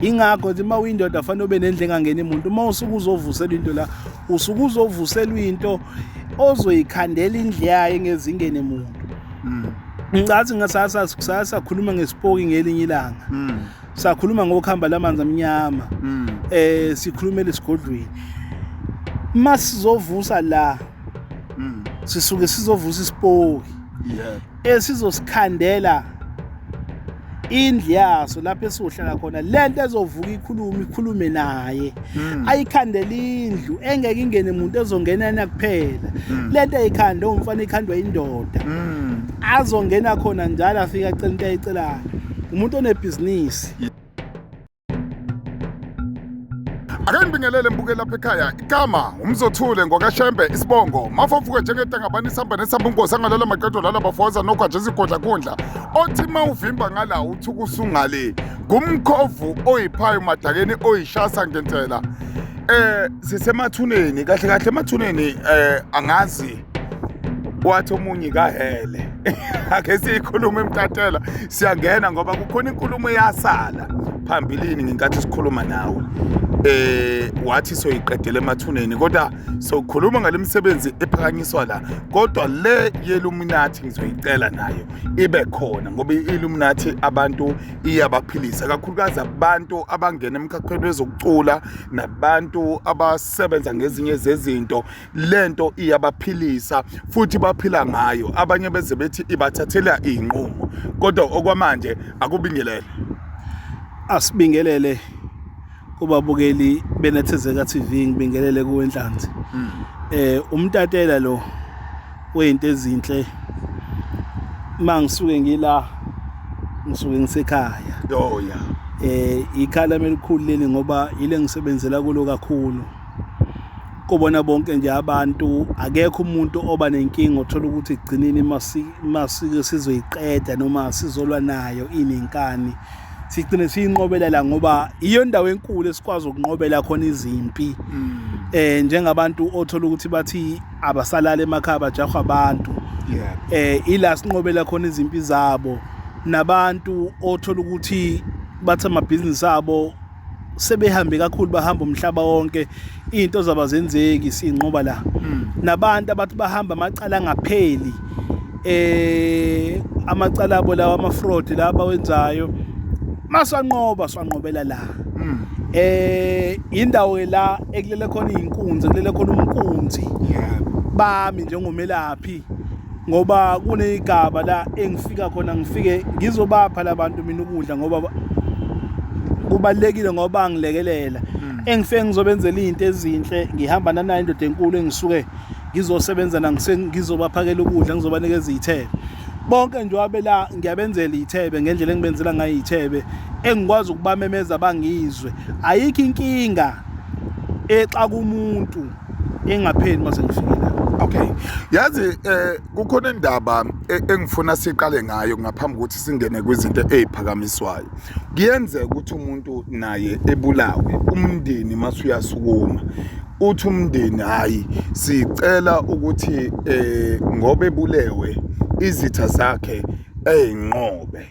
ingakho nje mawuyindoda afanele ube nendle engangena umuntu uma usuke uzovusela into la usuke uzovusela into ozoyikhandela indle yayo engezingene umuntu. Ngicathi ngasasa khuluma ngesipoki ngelinye ilanga. Sakhuluma ngokuhamba lamanzi amnyama. Sikhulumela esigodlweni. Masizovusa la. Sisuke sizovusa isipoki. Esizosikhandela indle yaso lapho esohlala khona lento ezovuka ikhulume naye ayikhandela indlu engeke ingene umuntu ezongena kuphela lento ayikhanda umfana ikhandwa indoda azongena khona njalo afika acela into ayicelayo umuntu onebhizinisi. Ake ngibingelele mbuke lapha ekhaya igama umzothule ngokashembe isibongo mafofuke njengetangabani isamba nesamba ungosi angalala maqedwe lala bafoza nokwaje izigodla kundla othi mawuvimba ngala uthi kusungale ngumkhovu oyiphayo madakeni oyishasa ngentela sisemathuneni kahle kahle emathuneni angazi wathi omunye kahele ake sikhuluma emtatela siyangena ngoba kukhona inkulumo yasala phambilini ngenkathi sikhuluma nawe wathi soyiqedele emathuneni kodwa sokhuluma ngalemisebenzi ephakanyiswa la kodwa le ye-Illuminati ngizoyicela nayo ibe khona ngoba i-Illuminati abantu iyabaphilisa kakhulukazi abantu abangena emkhakhweni wezokucula nabantu abasebenza ngezinye zezinto lento iyabaphilisa futhi baphila ngayo abanye beze bethi ibathathela inqumo kodwa okwamanje akubingelele asibingelele kubabukeli benethezeka TV ngibingelele kuwenhlanzi. Umtatela lo weinto ezinhle mangisuke ngila ngisuke ngisekhaya. Ikhala elikhulu leli ngoba ile ngisebenzela kulo kakhulu. Kubona bonke nje abantu akekho umuntu oba nenkinga othola ukuthi igcinini masike sizoyiqeda noma sizolwa nayo inenkani. Sigcine siyinqobela la ngoba iyo ndawo enkulu esikwazi ukunqobela khona izimpi njengabantu othola ukuthi bathi abasalala emakhaya bajahwa abantu ila sinqobela khona izimpi zabo nabantu othola ukuthi bathi amabhizinisi abo sebehambe kakhulu bahamba umhlaba wonke into zabazenzeki sinqoba la nabantu abathi bahamba amacala angapheli amacala abo lawa ama-fraud laba wenzayo swanqobela la indawo la ekulele khona inkunzi ekulele khona umkunzi bami njengomelaphi ngoba kunezigaba la engifika khona ngifike ngizobapha labantu mina ukudla ngoba kubalekile ngoba ngilekelela engifike ngizobenzela izinto ezinhle ngihamba nanayo indoda enkulu engisuke ngizosebenza ngizobaphakela ukudla ngizobanikeza izithebe bonke nje wabela ngiyabenzela izithebe ngendlela engibenzela ngayo izithebe engikwazi ukubamemeza bangizwe ayikho inkinga exa kumuntu engapheli mase ngifike la. Okay, yazi kukhona indaba engifuna siqale ngayo ngaphambi ukuthi singene kwizinto eziphakamiswayo. Kuyenzeka ukuthi umuntu naye ebulawe umndeni masuyasukuma uthi umndeni hayi sicela ukuthi ngoba ebulewe izitha zakhe eyinqobe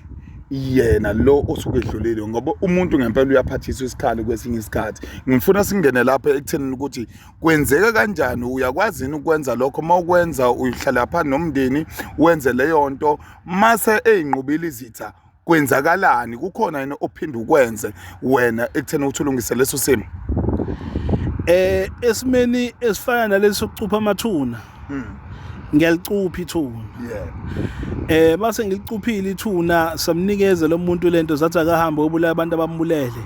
yena lo osuke edlulile ngoba umuntu ngempela uyaphathiswa isikhali kwesinye isikhathi. Ngifuna singene lapha ekuthenini ukuthi kwenzeka kanjani uyakwazi ukwenza lokho mawukwenza uyihlala phansi nomndeni wenze leyo nto mase eyinqubile izitha kwenzakalani kukhona yena ophinde ukwenze wena ekutheni uthulungise leso simo esimeni esifana naleso kucupha amathuna ngiyalicupha ithuna base ngilicuphile ithuna samnikeza lo muntu lento zathi akahamba obulala abantu abambulele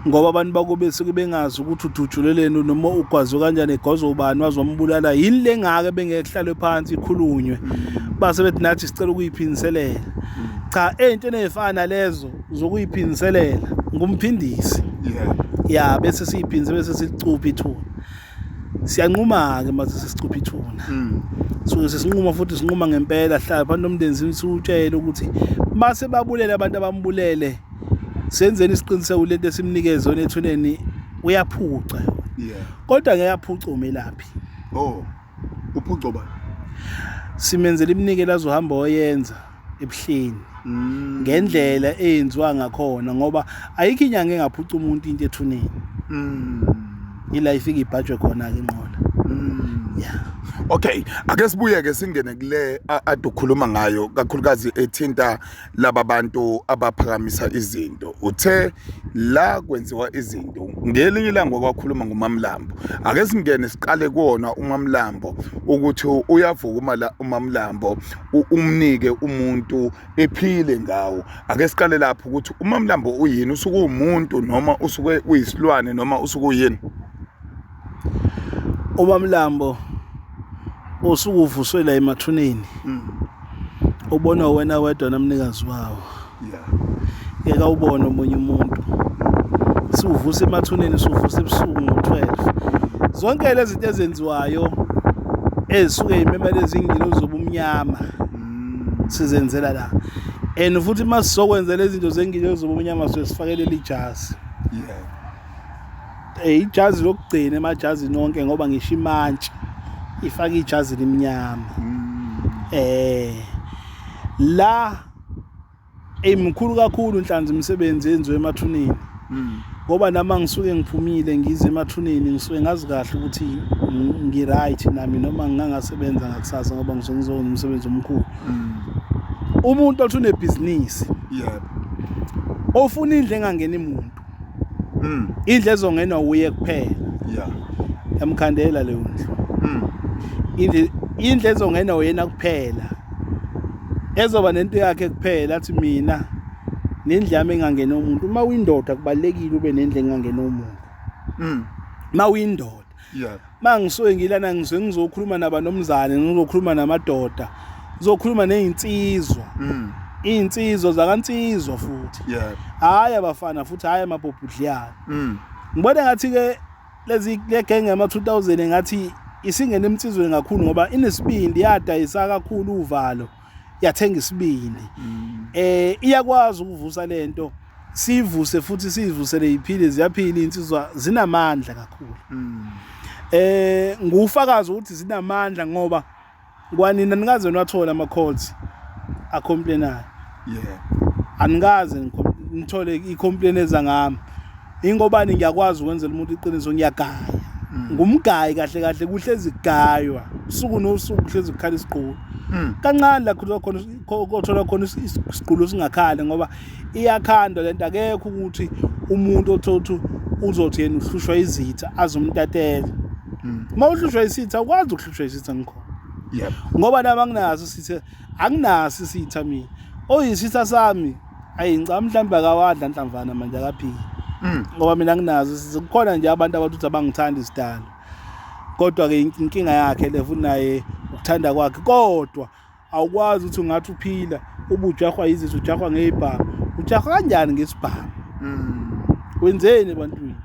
ngoba abantu bakube suke bengazi ukuthi udujuleleni noma ugwazo kanjani egozo ubani wazombulala yini lengake bengehlalwe phansi ikhulunywe base bethi nathi sicela ukuyiphiniselela cha into enezifana lezo zokuyiphiniselela ngumphindisi bese siyiphinze bese silicupha ithuna siyanquma ke mase sicupha ithuna so sesinquma futhi sinquma ngempela hlala phansi nomndeni siwutshela ukuthi mase babulela abantu abambulele senzeni isiqiniseko lento esimnikeza ethuneni uyaphuca kodwa ngeke aphuca umelaphi uphuca bani simenzele imnikelo azohamba oyenza ebuhleni ngendlela eyenziwa ngakhona ngoba ayikho inyanga engaphuca umuntu into ethuneni ila ifika ibhajwe khona ke inqola yeah. Okay, ake sibuye ke singene kule adukhuluma ngayo kakhulukazi ethinta laba bantu abaphakamisa izinto. Uthe la kwenziwa izinto ngelinye ilanga kwakhuluma nguMamlambo. Ake singene siqale kuona uMamlambo ukuthi uyavuka uMamlambo umnike umuntu ephile ngawo. Ake siqale lapho ukuthi uMamlambo uyini, usuke umuntu noma usuke uyisilwane noma usuke uyini? uMamlambo osukuvuswe la emathuneni ubona wena wedwa namnikazi wawo ngeke ubone omunye umuntu sivusa emathuneni sivusa ebusuku ngo12 zonke lezi zinto ezenziwayo ezisuke imemele ezingilo zobumnyama sizenzela la and futhi masizokwenza lezi zinto zengilo zobumnyama sifakele ijazi ijazi lokugcina emajazi nonke ngoba ngisho imantshi ifaka ijazi limnyama la emkhulu kakhulu inhlanzi imisebenzi yenziwe emathuneni ngoba nama ngisuke ngiphumile ngize emathuneni ngisuke ngazi kahle ukuthi ngiright nami noma ngingasebenza ngakusasa ngoba ngizokuzona umsebenzi omkhulu umuntu othi unebusiness ofuna indle engangena umuntu indle ezongenwa uye kuphela yamkhandela leyo ndlu indle ezongena wena kuphela ezoba nento yakhe kuphela athi mina nendle yami engangena umuntu uma uyindoda kubalekile ube nendle engangena umuntu uma uyindoda mangisuke ngilana ngizokhuluma nabanomzane ngizokhuluma namadoda ngizokhuluma nezinsizwa insizwa zakansizwa futhi hayi abafana futhi hayi amabhobhudliyana ngibona ngathi ke lezi legenge yama 2000 ngathi isingene emtsizweni kakhulu ngoba inesibindi yadayisa kakhulu uvalo yathenga isibindi iyakwazi ukuvusa lento sivuse futhi sivusele iphile ziyaphila insizwa zinamandla kakhulu ngufakazi ukuthi zinamandla ngoba kwanina nikaze nwathola ama calls a complainayo anikaze ngithole i-complaint ezangami ingobani ngiyakwazi ukwenzela umuntu iqiniso ngiyagaya ngumgayi kahle kahle kuhlezi kugaywa usuku nosuku kuhlezi kukhala isiqulu kancane la khona khona isiqulu singakhali ngoba iyakhanda lento akekho ukuthi umuntu othothu uzothi yena uhlushwa izitha azumtatela uma uhlushwa isitha ukwazi ukuhlushwa isitha ngikhona ngoba nami anginaso isitha mina oyisitha sami ayingca mhlawumbe akawadla nhlamvana manje akaphila ngoba mina nginazo kukhona nje abantu abathi abangithanda isidalo kodwa ke inkinga yakhe lefuthi naye ukuthanda kwakhe kodwa awukwazi ukuthi ungathi uphila ubujahwa izithu ujahwa ngezibhamu ujahwa kanjani ngesibhamu wenzeni ebantwini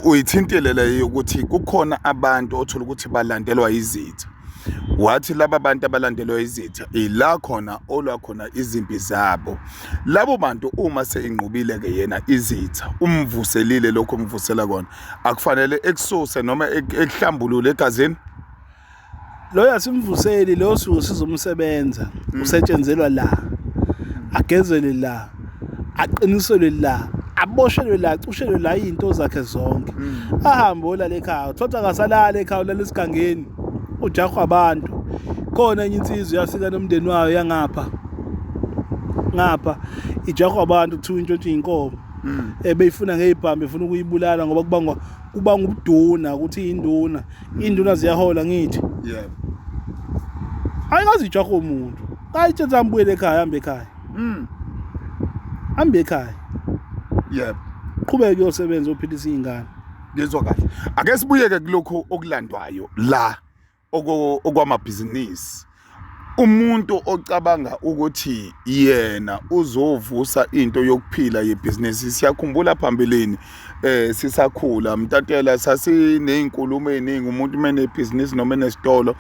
uyithintile leyo ukuthi kukhona abantu othola ukuthi balandelwa izitha wathi laba bantu abalandelwa izitha ila khona olwakhona izimpi zabo labo bantu uma seinqubile ke yena izitha umvuselile lokho umvusela kona akufanele ekususe noma ekuhlambulule egazini lo yasimvuseli lo suku sizomsebenza usetshenzelwa la agezele la aqiniselwe la aboshelwe la cishelwe la izinto zakhe zonke ahambe ola lekhaya thothi akasalala ekhaya lesisigangeni ujahwa abantu khona enye insizwe yafika nomndeni wayo yangapha ijahwa abantu kuthiwa intshontshe inkomo beyifuna ngezibhamu befuna ukuyibulala ngoba kubanga ubuduna ukuthi induna ziyahola ngithi ayikazi ijahwa umuntu ayitshela ambuyele ekhaya hambe ekhaya qhubeke uyosebenza uphilisa izingane ngizwa kahle ake sibuyeke kulokho okulandwayo la okwamabhizinisi umuntu ocabanga ukuthi yena uzovusa into yokuphila yebhizinisi siyakhumbula phambilini sisakhula mtatela sasineinkulumo eziningi umuntu mene business noma nesitolo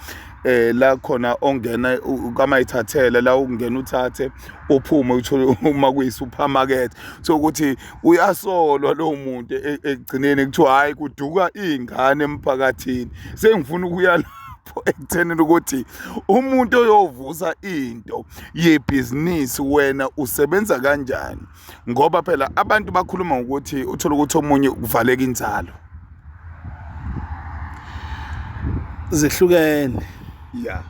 la khona ongena kamayithathela la ungena uthathe uphume uthole uma kuyi-supermarket so ukuthi uyasolwa lo muntu egcineni kuthiwa hayi kuduka izingane emphakathini sengifuna ukuya lapho ekuthenini ukuthi umuntu oyovusa into yebhizinisi wena usebenza kanjani ngoba phela abantu bakhuluma ukuthi uthola ukuthi omunye kuvaleka inzalo zehlukene yeah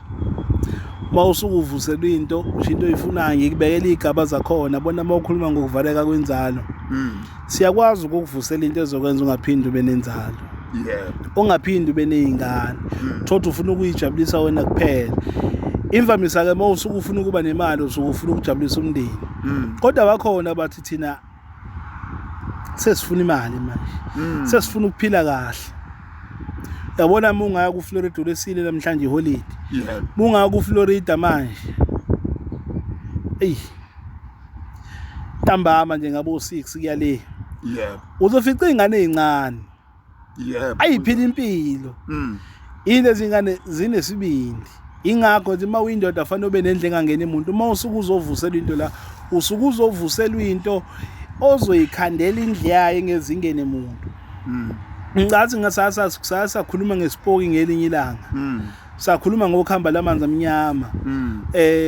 mawusuku uvusela into ushinto oyifunayo ngikubekela igaba zakhona bona mawukhuluma ngokuvaleka kwenzalo siyakwazi ukuvusela into ezokwenza ungaphindi ube nenzalo yeah ungaphindi ube nezingane thothi ufuna ukuyijabulisa wena kuphela imvamisa ke mawusuku ufuna ukuba nemali usuku ufuna ukujabulisa umndeni kodwa bakhona bathi thina sesifuna imali manje sesifuna ukuphila kahle yabona mungaya ku Florida lesile namhlanje iholiday yeah mungaya ku Florida manje ntambama nje ngabo 6 kuya le yeah uzofica ingane ezincane yeah ayiphila impilo into ezingane zinesibindi ingakho nje mawuyindoda afanele ube nendle engangena umuntu mawusuku uzovusela into la usuku uzovusela into ozoyikhandela indle yayo ngezingene umuntu ngicathi ngasasa khuluma ngesipoki ngelinye ilanga sakhuluma ngokuhamba lamanzi amnyama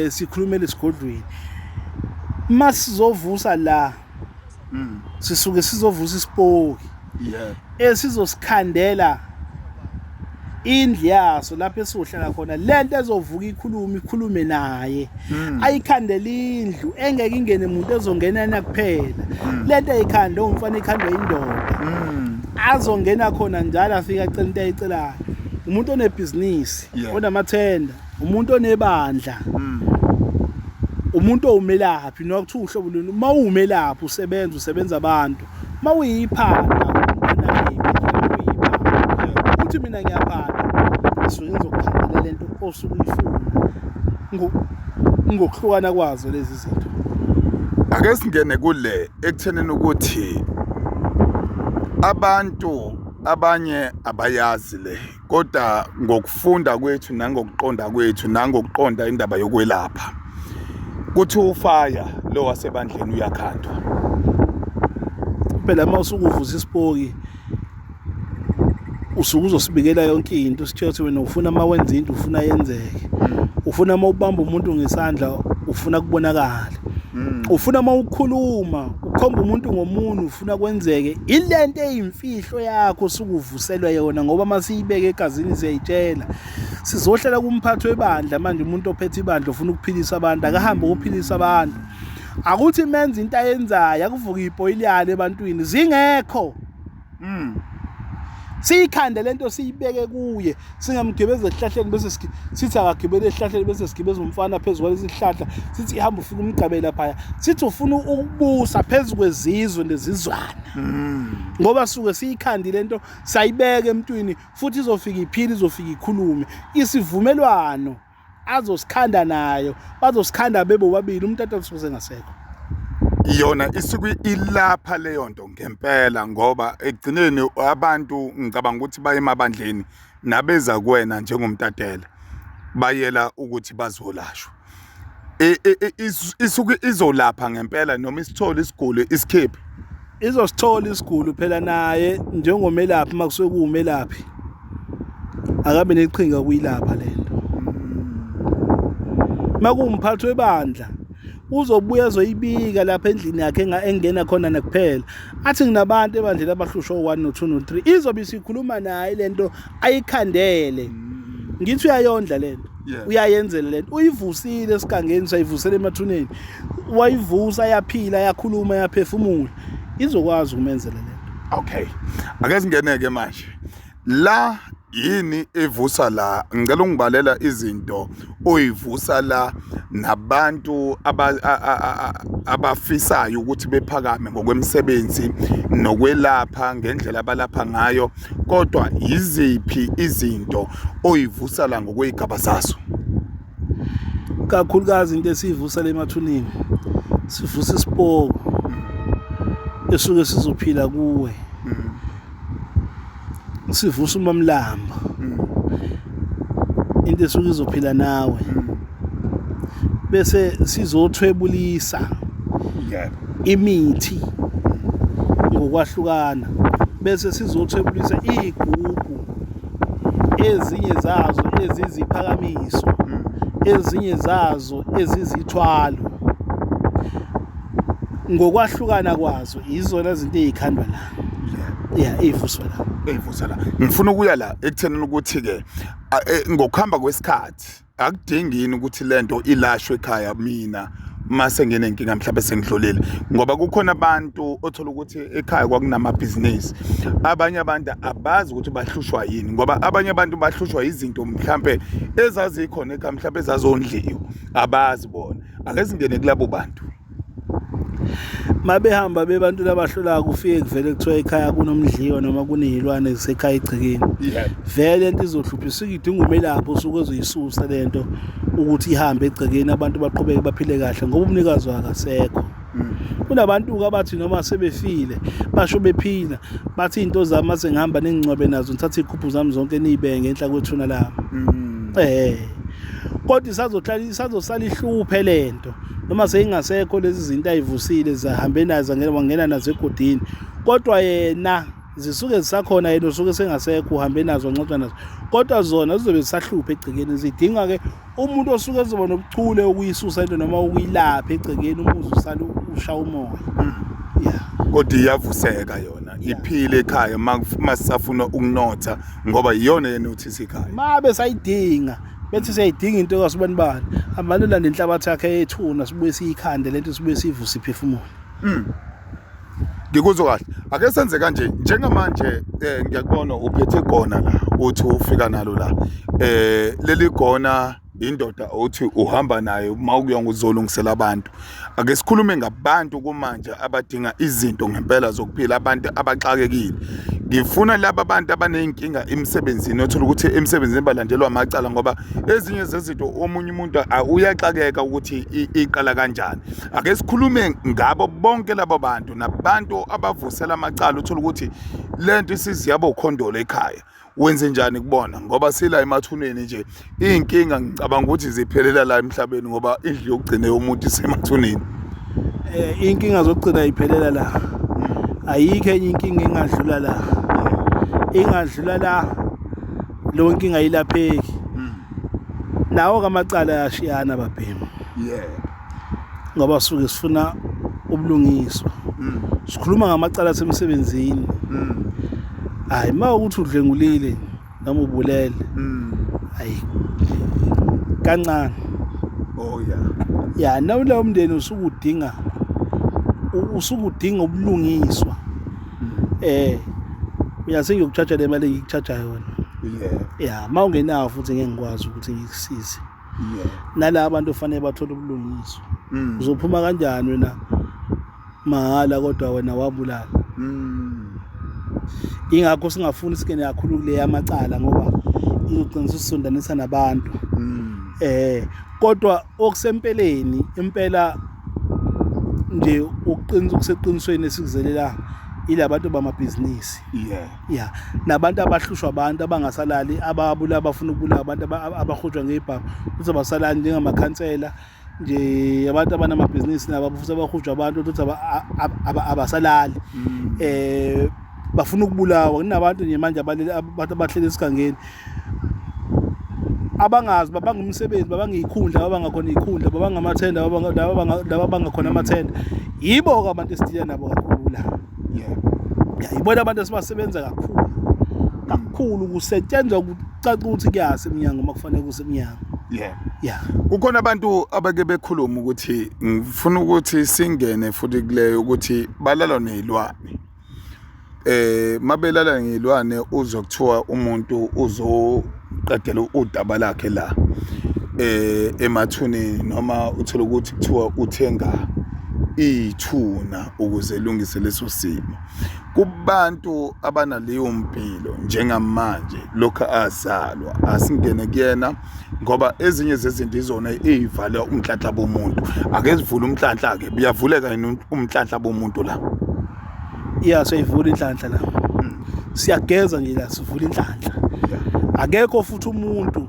sikhulumela esigodlweni masizovusa la sisuke sizovusa isipoki yeah esizosikhandela indle yaso lapho esohlala khona lento ezovuka ikhulume naye ayikhandela indlu engeke ingene umuntu ezongenana kuphela lento ayikhande umfana ikhandwe indoda azongena khona njalo afika acela into ayicelayo umuntu onebhizinisi onamathenda umuntu onebandla umuntu owumelaphi nokuthi uhlobo lweni mawumelaphi usebenza abantu mawuyiphatha uthi mina ngiyaphatha suke ngizokukhandela lento osuke uyifuna ngokuhlukana kwazo lezi zinto ake singene kule ekuthenini ukuthi abantu abanye abayazi le kodwa ngokufunda kwethu nangokuqonda kwethu nangokuqonda indaba yokwelapha kuthi ufaya lo wasebandleni uyakhandwa phela mawusuku uvuza isipoki usuku uzosibikela yonke into sithethe wena ufuna mawenza into ufuna yenzeke ufuna mawubamba umuntu ngesandla ufuna kubonakala ufuna mawukhuluma ukhomba umuntu ngomunyu ufuna kwenzeke ilento eyimfihlo yakho sukuvuselwa yona ngoba masiyibeke egazini siyayitshela sizohlala kumphathi webandla manje umuntu ophethe ibandla ufuna ukuphilisa abantu akahambe ukuphilisa abantu akuthi menza into ayenzayo akuvuka iboiliyane ebantwini zingekho siyikhande lento siyibeke kuye singamgibeza esihlahleni bese sithi akagibele esihlahleni bese sigibeza umfana phezulu kwalesihlahla sithi ihamba ufika umgcabela phaya sithi ufuna ukubusa phezulu kwezizwe lezizwana ngoba suke siyikhandi lento sayibeka emntwini futhi izofika iphila izofika ikhulume isivumelwano azosikhanda nayo bazosikhanda bebo babili umtata usuke ngasekho yona isuke ilapha leyo nto ngempela ngoba egcineni abantu ngicabanga ukuthi baye emabandleni nabeza kuwena njengomtatela bayela ukuthi bazolashwa isuke izolapha ngempela noma isithole isiguli isikhiphi izosithola isiguli phela naye njengomelaphi makusuke kuumelaphi akabe neqhinga kuyilapha lento makumphathi webandla uzobuya ezoyibika lapha endlini yakhe engena khona nakuphela athi nginabantu ebandlela abahlushwa 1 no 2 no 3 izobe sikhuluma naye lento ayikhandele ngithi uyayondla lento uyayenzela lento uyivusile esigangeni sayivusela emathuneni wayivusa yaphila yakhuluma yaphefumula izokwazi ukumenzela lento okay ake singeneke manje la yini evusa la ngicela ungibalela izinto oyivusa la nabantu abafisayo ukuthi bephakame ngokwemsebenzi nokwelapha ngendlela abalapha ngayo kodwa yiziphi izinto oyivusa la ngokwezigaba zaso kakhulukazi into esivusa lemathuneni sivusa isipoko esuke sizophila kuwe sivusa umamlamba into esuke izophila nawe bese sizothwebulisa imithi ngokwahlukana bese sizothwebulisa igugu ezinye zazo eziziphakamiso, ezinye zazo ezizithwalo, ngokwahlukana kwazo izona zinto ezikhandwa la ey'vuswa la. Ngifuna ukuya la ekuthenini ukuthi-ke ngokuhamba kwesikhathi akudingini ukuthi lento ilashwe ekhaya mina mase nginenkinga mhlawumbe sengidlulile, ngoba kukhona abantu othola ukuthi ekhaya kwakunamabhizinisi. Abanye abantu abazi ukuthi bahlushwa yini, ngoba abanye abantu bahlushwa izinto mhlawumbe ezazikhona ekhaya, mhlawumbe ezazondliwa abazi bona. Ake singene kulabo bantu. Mabehamba bebantu labahlolayo kufike kuvele kuthiwa ekhaya kunomdliwa noma kuney'lwane zisekhaya egcekeni, vele into izohluphisa, idinga umelaphi osuke ezoyisusa lento ukuthi ihambe egcekeni abantu baqhubeke baphile kahle ngoba umnikazi wakasekho. Kunabantu-ke abathi noma sebefile basho bephila bathi iy'nto zami mase ngihamba nengingcwabe nazo ngithathe iy'khuphu zami zonke niy'beke ngenhla kwethuna lami. Kodwa isazosala ihluphe lento noma seyingasekho lezi zinto ayivusile zahambe nazo wangena nazo egodini, kodwa yena zisuke zisakhona, yena usuke sengasekho uhambe nazo wancotshwa nazo, kodwa zona zizobe zisahlupha egcekeni. Zidinga-ke umuntu osuke ezoba nobuchule ukuyisusa into noma ukuyilapha egcekeni umuzi usale ushaya umoya. Kodwa iyavuseka yona iphile ekhaya masisafuna ukunotha ngoba iyona enothisa ekhaya. Mabe sayidinga bethi siyayidinga into kasubani bani, amalula nenhlabathi yakhe ethuna sibuye siyikhande lento sibuye sivuse iphefumulo. Ngikuzwa kahle. Ake senze kanje njengamanje ngiyakubona uphethe gona la uthi ufika nalo la. Leli gona indoda uthi uhamba nayo mawukuyonga uzolungisela abantu. Ake sikhulume ngabantu kumanje abadinga izinto ngempela zokuphila, abantu abaxakekile. Ngifuna laba bantu abanenkinga emsebenzini othola ukuthi emsebenzini balandelwa amacala ngoba ezinye zezinto omunye umuntu uyaxakeka ukuthi iqala kanjani. Ake sikhulume ngabo bonke labo bantu nabantu abavusela amacala uthola ukuthi lento isiziyabo ukhondolo ekhaya. Wenze njani kubona ngoba sila emathuneni nje inkinga ngicabanga ukuthi ziphelela la emhlabeni ngoba indlu yokugcina umuntu isemathuneni. Inkinga zokugcina iphelela la, ayikho enye inkinga engadlula la, engadlula la, leyo nkinga ayilapheki. Nawo kamacala ayashiyana babhemu, ngoba suke sifuna ubulungiswa. Sikhuluma ngamacala asemsebenzini. Hayi ma ukuthi udlengulile noma ubulele, hayi kancane. Nawo lawo mndeni usukudinga ubulungiswa. Mina sengiyokuchaja le mali engikuchaja yona. Ma ungenawo futhi ngeke ngikwazi ukuthi ngikusize. Nala abantu ofanele bathole ubulungiswa. Uzophuma kanjani wena mahala kodwa wena wabulala? Ingakho singafuni singene kakhulu kule yamacala ngoba izogcina sisondanisa nabantu. Kodwa okusempeleni impela nje ukuseqinisweni esikuzelela ilabantu bamabhizinisi. Nabantu abahlushwa abantu abangasalali ababula abafuna ukubulala abantu abahujwa ngebhamu ukuthi abasalali njengamakhansela nje, abantu abanamabhizinisi nabo futhi abahujwa abantu ukuthi abasalali bafuna ukubulawa. Kunabantu nje manje abantu abahleli esigangeni abangazi babanga umsebenzi, babanga ikhundla, babangakhona ikhundla, babanga amathenda, babangakhona amathenda. Yibo-ke abantu esidila nabo kakhulu la. Yibona abantu esibasebenza kakhulu kusetshenzwa kucaca ukuthi kuyase eminyango uma kufanele kuse eminyango. Kukhona abantu abake bekhuluma ukuthi ngifuna ukuthi singene futhi kuleyo ukuthi balalwa nezilwane. Mabelala ngezilwane uzokuthiwa umuntu uzoqedela udaba lakhe la emathuneni noma uthola ukuthi kuthiwa uthenga ithuna ukuze elungise leso simo. Kubantu abanaleyo mpilo njengamanje lokho azalwa asingene kuyena ngoba ezinye zezinto izona ezivala umhlanhla bomuntu. Ake sivule umhlanhla ke buyavuleka umhlanhla bomuntu la. Siyivula inhlanhla la. Siyageza nje la sivula inhlanhla. Akekho futhi umuntu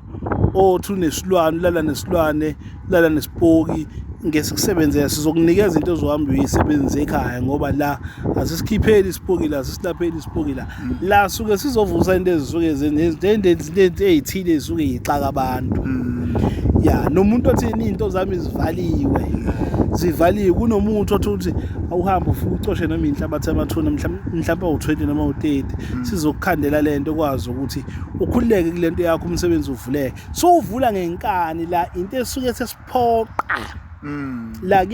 othi unesilwane, ulala nesilwane, ulala nesipoki, ngesikusebenzela sizokunikeza into ozohamba uyisebenze ekhaya ngoba la asisikhipheli isipoki la sisilapheli isipoki la suke sizovusa into ezisuke izinto ezithile ezisuke yixaka abantu ya nomuntu othi into zami zivaliwe kunomuntu othi uthi awuhambe ufike ucoshe noma inhlabathi amathuna mhlawumbe u20 noma u30 sizokukhandela lento kwazi ukuthi ukhululeke kulento yakho umsebenzi uvuleke so uvula ngenkani la into esuke sesiphoqa la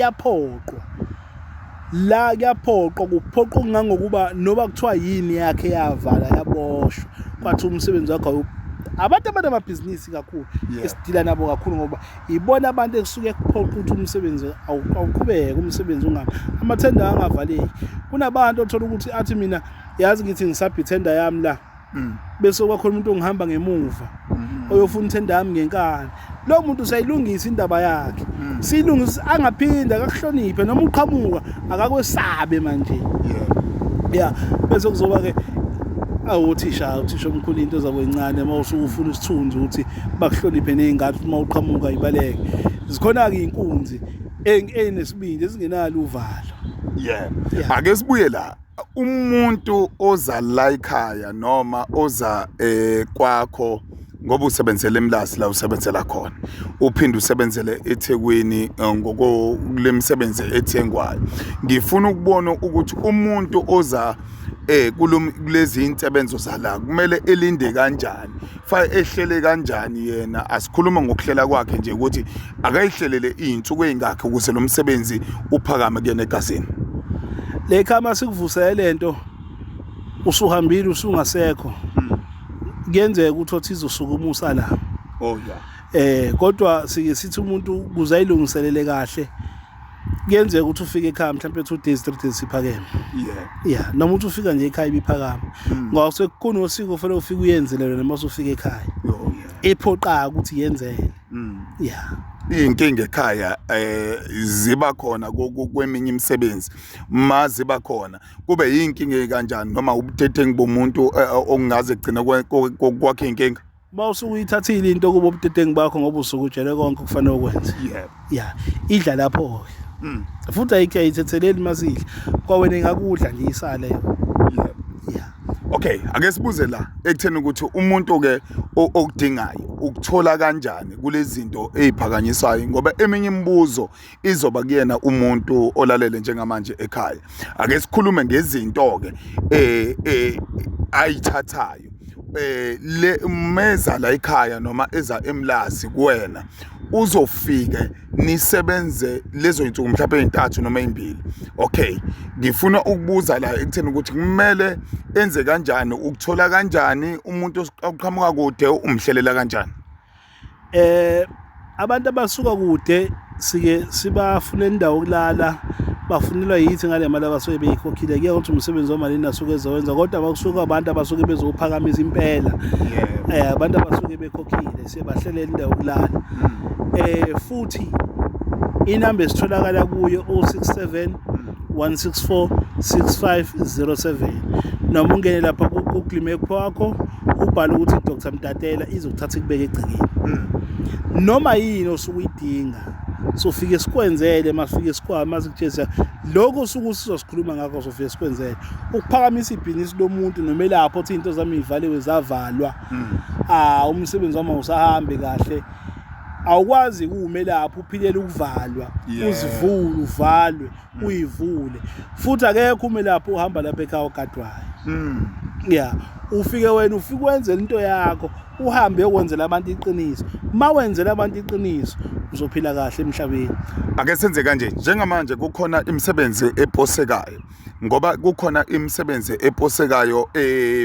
kuyaphoqwa kuphoqa ngangokuba noba kuthiwa yini yakhe yavala yaboshwa kwathi umsebenzi wakho abantu amabhizinisi kakhulu esidila nabo kakhulu ngoba ibona abantu ekusuke kuphoqa ukuthi umsebenzi awuqhubeke umsebenzi ungami amathenda angavaleki kunabantu othola ukuthi athi mina yazi ngithi ngisabhi tender yami la bese kwakhona umuntu ongihamba ngemuva oyofuna tender yami ngenkani lo muntu usayilungisa indaba yakhe silungisa angaphinda akakuhloniphe noma uqhamuka akakwesabe manje bese kuzoba ke uthisha omkhulu into zabo encane mawusuke ufuna isithunzi ukuthi bakuhloniphe nezingane uma uqhamuka ibaleke zikhona ke inkunzi enesibindi ezingenalo uvalo ake sibuye la umuntu oza la ekhaya noma oza kwakho ngoba usebenzele eMlazi la usebenzela khona uphinde usebenzele eThekwini ngokulemsebenzi ethengwayo ngifuna ukubona ukuthi umuntu oza kulezi insebenzo zala kumele elinde kanjani fa ehlele kanjani yena asikhuluma ngokuhlela kwakhe nje ukuthi akayihlelele izinsuku ezingakhe ukuze lo msebenzi uphakame kuyena egazini lekhama sikuvusela lento usuhambile usungasekho kuyenzeka ukuthi othi izosukumusa la kodwa sike sithi umuntu kuzayilungiselele kahle kuyenzeka ukuthi ufike ekhaya mhlawumbe 2 days 3 days iphakeme noma uthi ufika nje ekhaya ibiphakama ngoba sekukhona usiko kufanele ufike uyenze lelo noma usufika ekhaya ephoqa ukuthi yenzele inkinga ekhaya ziba khona kweminye imisebenzi ziba khona kube yinkinga kanjani noma ubudedengu bomuntu ongaze egcina kwakhe inkinga bawusuke uyithathile into kubo ubudedengu bakho ngoba usuke utshele konke kufanele ukwenze idla lapho futhi ayikayithetheleli masidla kwawena ngakudla nje isale okay ake sibuze la ekutheni ukuthi umuntu ke okudingayo ukuthola kanjani kulezi zinto eziphakanyiswayo ngoba eminye imibuzo izoba kuyena umuntu olalele njengamanje ekhaya ake sikhulume ngezinto ke ayithathayo le meza la ekhaya noma eza eMlazi kuwena uzofike nisebenze lezo zinsuku mhlawumbe ezintathu noma ezimbili okay ngifuna ukubuza la ekutheni ukuthi kumele enze kanjani ukuthola kanjani umuntu oqhamuka kude umhlelela kanjani abantu abasuka kude sike sibafuna indawo yokulala bafunelwa yithi ngale mali abasuke beyikhokhile kuye ukuthi umsebenzi wamalini asuke ezowenza kodwa bakusuka abantu abasuke bezophakamisa impela abantu abasuke bekhokhile siyabahlelela indawo yokulala futhi inamba esitholakala kuyo 067 164 6507 noma ungene lapha ku-Google wakho ubhala ukuthi Dr. Mtatela izokuthatha ikubeka egcekeni noma yini osuke uyidinga sofike sikwenzele masifike sikwama sikutshela lokho usuku sizosikhuluma ngakho sofike sikwenzele ukuphakamisa ibhizinisi lomuntu noma lapho othi into zami ivaliwe zavalwa umsebenzi wami usahambe kahle awukwazi kume lapho uphilela ukuvalwa uzivule uvalwe uyivule futhi akekho ume lapho uhamba lapha ekhaya ogadwayo ufike wena ufike wenzela into yakho uhambe ukwenzela abantu iqiniso mawenzela abantu iqiniso uzophila kahle emhlabeni ake senze kanje njengamanje kukhona imisebenzi eposekayo ngoba kukhona imisebenzi eposekayo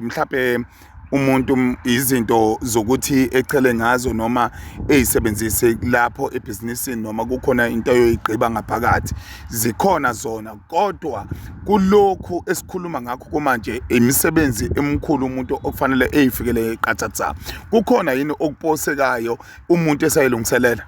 mhlawumbe umuntu izinto zokuthi echele ngazo noma ezisebenzise lapho ebhizinisini noma kukhona into yoyigqiba ngaphakathi zikhona zona kodwa kulokhu esikhuluma ngakho manje imisebenzi emkhulu umuntu okufanele eyifikele eqathatha kukhona yini okuposekayo umuntu esayilungiselela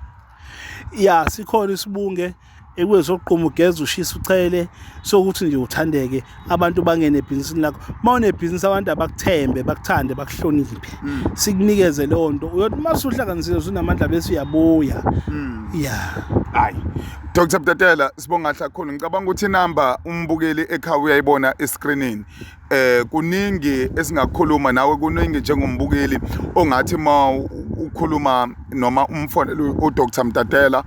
sikhona isibunge ekwezoqhuma ugeza ushisa uchele sokuthi nje uthandeke abantu bangene ebhizinisini lakho mawune business abantu abakuthembe bakuthande bakuhloniphe sikunikeze lonto uyothi masuhlanganisile unamandla bese uyabuya hayi Dr. Mtatela, sibonga kakhulu. Ngicabanga ukuthi inamba umbukeli ekhaya uyayibona escreenini. Kuningi esingakhuluma nawe, kuningi njengombukeli ongathi ukhuluma noma umfonele uDr. Mtatela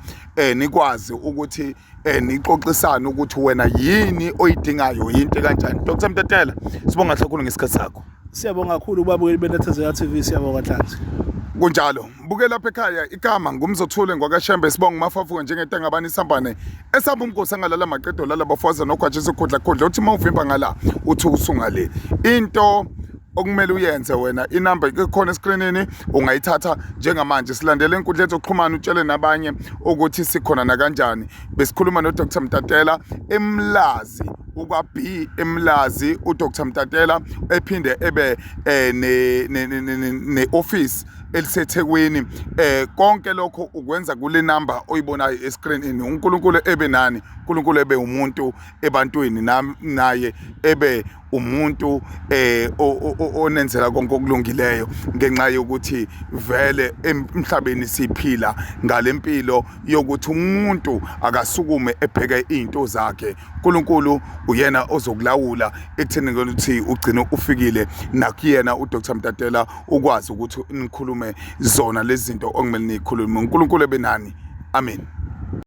nikwazi ukuthi nixoxisane ukuthi wena yini oyidingayo into kanjani. Dr. Mtatela, sibonga kakhulu ngesikhathi sakho. Siyabonga kakhulu babukeli beNethezeka TV, siyabonga Hlanzi. Kunjalo mbukela lapha ekhaya, igama ngumzothule ngwakashembe sibonga mafafuka njengetangabani isambane esamba umnkosi angalala maqedo lala bafaza nogwaje sikhudla khudla uthi mawuvimba ngala uthi usungale into okumele uyenze wena. Inamba ikhona escreenini, ungayithatha njengamanje. Silandele inkundla zokuxhumana utshele nabanye ukuthi sikhona na kanjani. Besikhuluma no Dr. Mtatela eMlazi ukwaB eMlazi. uDr. Mtatela ephinde ebe ne office eliseThekwini. Konke lokho ukwenza kule number oyibonayo escreenini. uNkulunkulu ebe nani, uNkulunkulu ebe umuntu ebantwini, naye ebe umuntu onenzela konke okulungileyo, ngenxa yokuthi vele emhlabeni siphila ngalempilo yokuthi umuntu akasukume ebheke izinto zakhe. uNkulunkulu uyena ozokulawula ekutheni ukuthi ugcine ufikile nakuyena uDr. Mtatela ukwazi ukuthi nikhulume zona lezi zinto okumele nikhulume. uNkulunkulu ebe nani. Amen.